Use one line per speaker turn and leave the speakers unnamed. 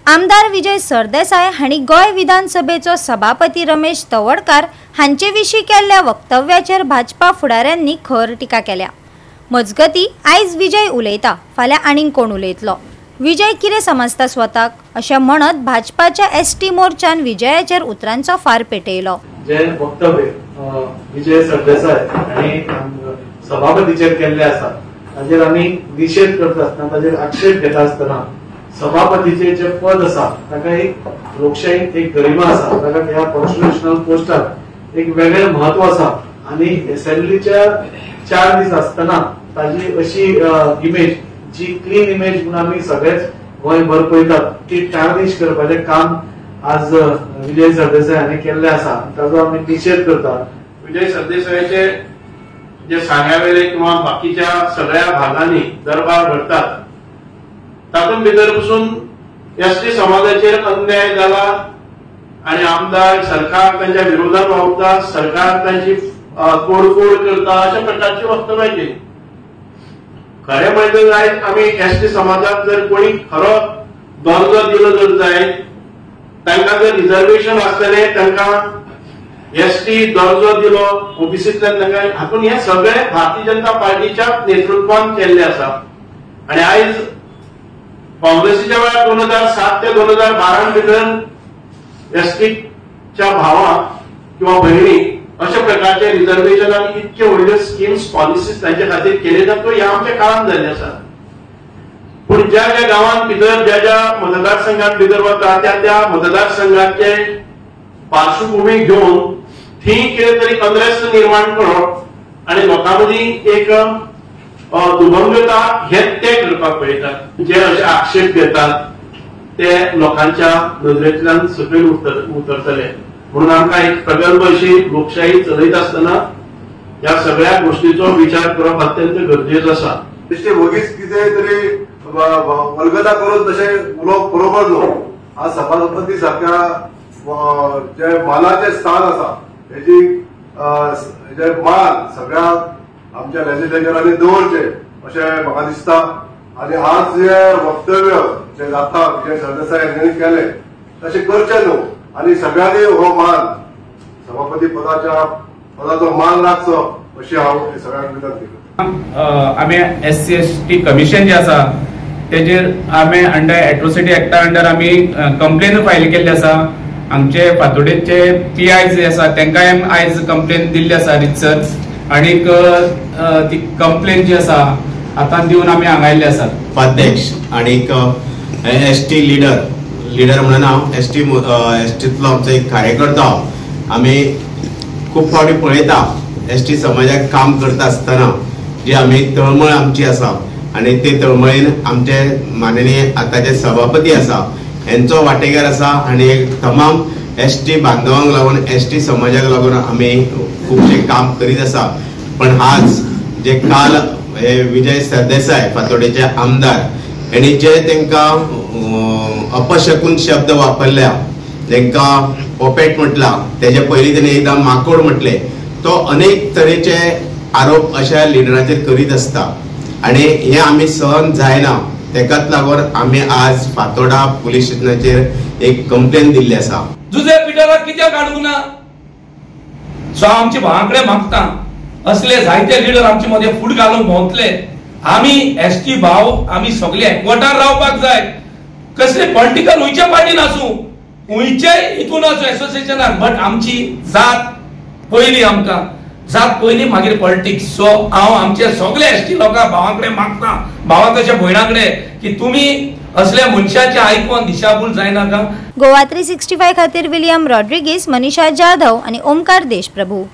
आमदार विजय सरदेसाय हांणी गोय विधानसभेचो सभापती रमेश तवडकार हांचे विशीं केल्ल्या वक्तव्याचेर भाजपा फुडाऱ्यांनी खर टिका केल्या। मजगती आयज विजय उलयता, फाल्यां आनीक कोण उलयतलो, विजय कितें समजता स्वताक अशें म्हणत भाजपाच्या एसटी मोर्चान विजयाचेर उतरांचो फार पेटयलो।
जे वक्तव्य विजय सरदेसाय हांणी सभापतीचेर केल्ले आसा ताचेर आमी निशेध करता आसतना, ताचेर आक्षेप घेता आसतना सभापतीचे जे पद आसा ताका एक लोकशाहीत एक गरिमा आसा, ताका ह्या कॉन्स्टिट्यूशनल पोस्टाक एक वेगळें म्हत्व आसा आणि असेंब्लीच्या 4 दीस आसतना ताजी अशी इमेज जी क्लीन इमेज म्हणून आमी सगळेच गोंयभर पळयतात ती टार्निश करपाचें काम आज विजय सरदेसाय हांणी केल्लें आसा, ताचो आमी निशेध करता।
विजय सरदेसायाचे जे सांग्यावेले किंवा बाकीच्या सगळ्या भागांनी दरबार भरतात तातूंत भितर पसून एसटी समाजाचेर अन्याय जाला आणि आमदार सरकार त्यांच्या विरोधात वावरता, सरकार त्यांची तोडफोड करता अशा प्रकारची वक्तव्य केली। खरें म्हणजे जायत आमी एसटी समाजाक जर कोणी खरो दर्जो दिलो जर जायत, तांकां जर रिजर्वेशन आसतले, तांकां एसटी दर्जो दिलो ओबीसींतल्यान तांकां, हातून हे सगळे भारतीय जनता पार्टीच्या नेतृत्वान केल्ले आसा। आणि आयज काँग्रेसीच्या वेळार 2007 ते 2012 भितर एसटीच्या भावांक किंवा भयणी अशा प्रकारचे रिजर्वेशन आणि इतके व्हडल्यो स्कीम्स पॉलिसीज तांचे खातीर केले जातो हे आमच्या काळात जाल्ले आसा। पूण ज्या ज्या गावांत भितर ज्या मतदारसंघात भितर वता त्या मतदारसंघाचे पार्श्वभूमी घेवन थंय कितें तरी अनरेस्ट निर्माण करप आणि लोकां मदीं एक दुभंगता हे ते करपाक पळयतात। जे असे आक्षेप घेतात ते लोकांच्या नदरेंतल्यान सकयल उतरतले म्हणून आमकां एक प्रगल्भ अशी लोकशाही चलयत आसतना ह्या सगळ्या गोष्टीचो विचार करप अत्यंत गरजेचो आसा।
बेश्टे वगीच कितें तरी वल्गता करून तशें उलोवप बरोबर न्हू। आज सभापती सारक्या जे मानाचें स्थान आसा हेजी जे मान सगळ्या आमच्या लेजिस्लेचरांनी दवरचे अशें म्हाका दिसता। आणि आज जे वक्तव्य जे जाता विजय सरदेसाय हांणी केले तशें करचें न्हू आणि सगळ्यांनी हो मान सभापती पदाचो मान राखचो अशी हांव सगळ्यांक विनंती करता।
आमी एससी एसटी कमिशन जे आसा तेजेर आमी अंडर एट्रोसिटी एक्टा अंडर आमी कंप्लेन फायल केल्ली आसा। आमचे फातोडेचे पीआय जे आसा तांकांय आयज कंप्लेन दिल्ली आसा रितसर, आणीक ती कंप्लेन जी आसा आतां दिवन आमी हांगा आसात।
उपाध्यक्ष आणीक एसटी लीडर म्हणून हांव एसटीतलो आमचो एक कार्यकर्ता। आमी खूब फावटी पळयता एसटी समाजाक काम करता आसतना जी आमी तळमळ आमची आसा आणि ते तळमळीन आमचे माननीय आतांचे सभापती आसा हेंचो वांटेकार आसा आणि तमाम एसटी बांधवांक लागून एसटी समाजाक लागून आमी खूबशे काम करीत आसा। पण आज जे काल विजय सरदेसाय फातोडेचे आमदार हेणी जे तांकां अपशकून शब्द वापरल्या, तांकां पोपेट म्हटला, तेजे पयलीं ताणें एकदां माकोड म्हटले, तो अनेक तरेचे आरोप अशा लिडराचेर करीत आसता आणि हे आमी सहन जायना। तेकाच लागून आमी आज फातोडा पुलीस स्टेशनाचेर एक कंप्लेन दिल्ली आसा।
जुजे पिटराक कित्याक काडूंक ना सो आमच्या भावांकडे मागता असले जायते लिडर आमचे मध्ये फूट घालून भोंवतले। आमी एसटी भाव आमी सगळे एकवटार रावपाक जाय, कसले पॉलिटिकल हुंयच्या पार्टीन आसूं, हुंयचे हितून आसूं एसोसिएशनाक, बट आमची जात पयली, आमकां जात पयली मागीर पॉलिटिक्स। सो हांव आमचे सगळे एसटी लोकां भावांकडे मागता, भावांच्या भयणांकडे की तुमी असले मनशाचे आयकून दिशाभूल जायनाका।
गोवा 365 खातीर विलियम रॉड्रिगीस, मनीषा जाधव आणि ओमकार देशप्रभू।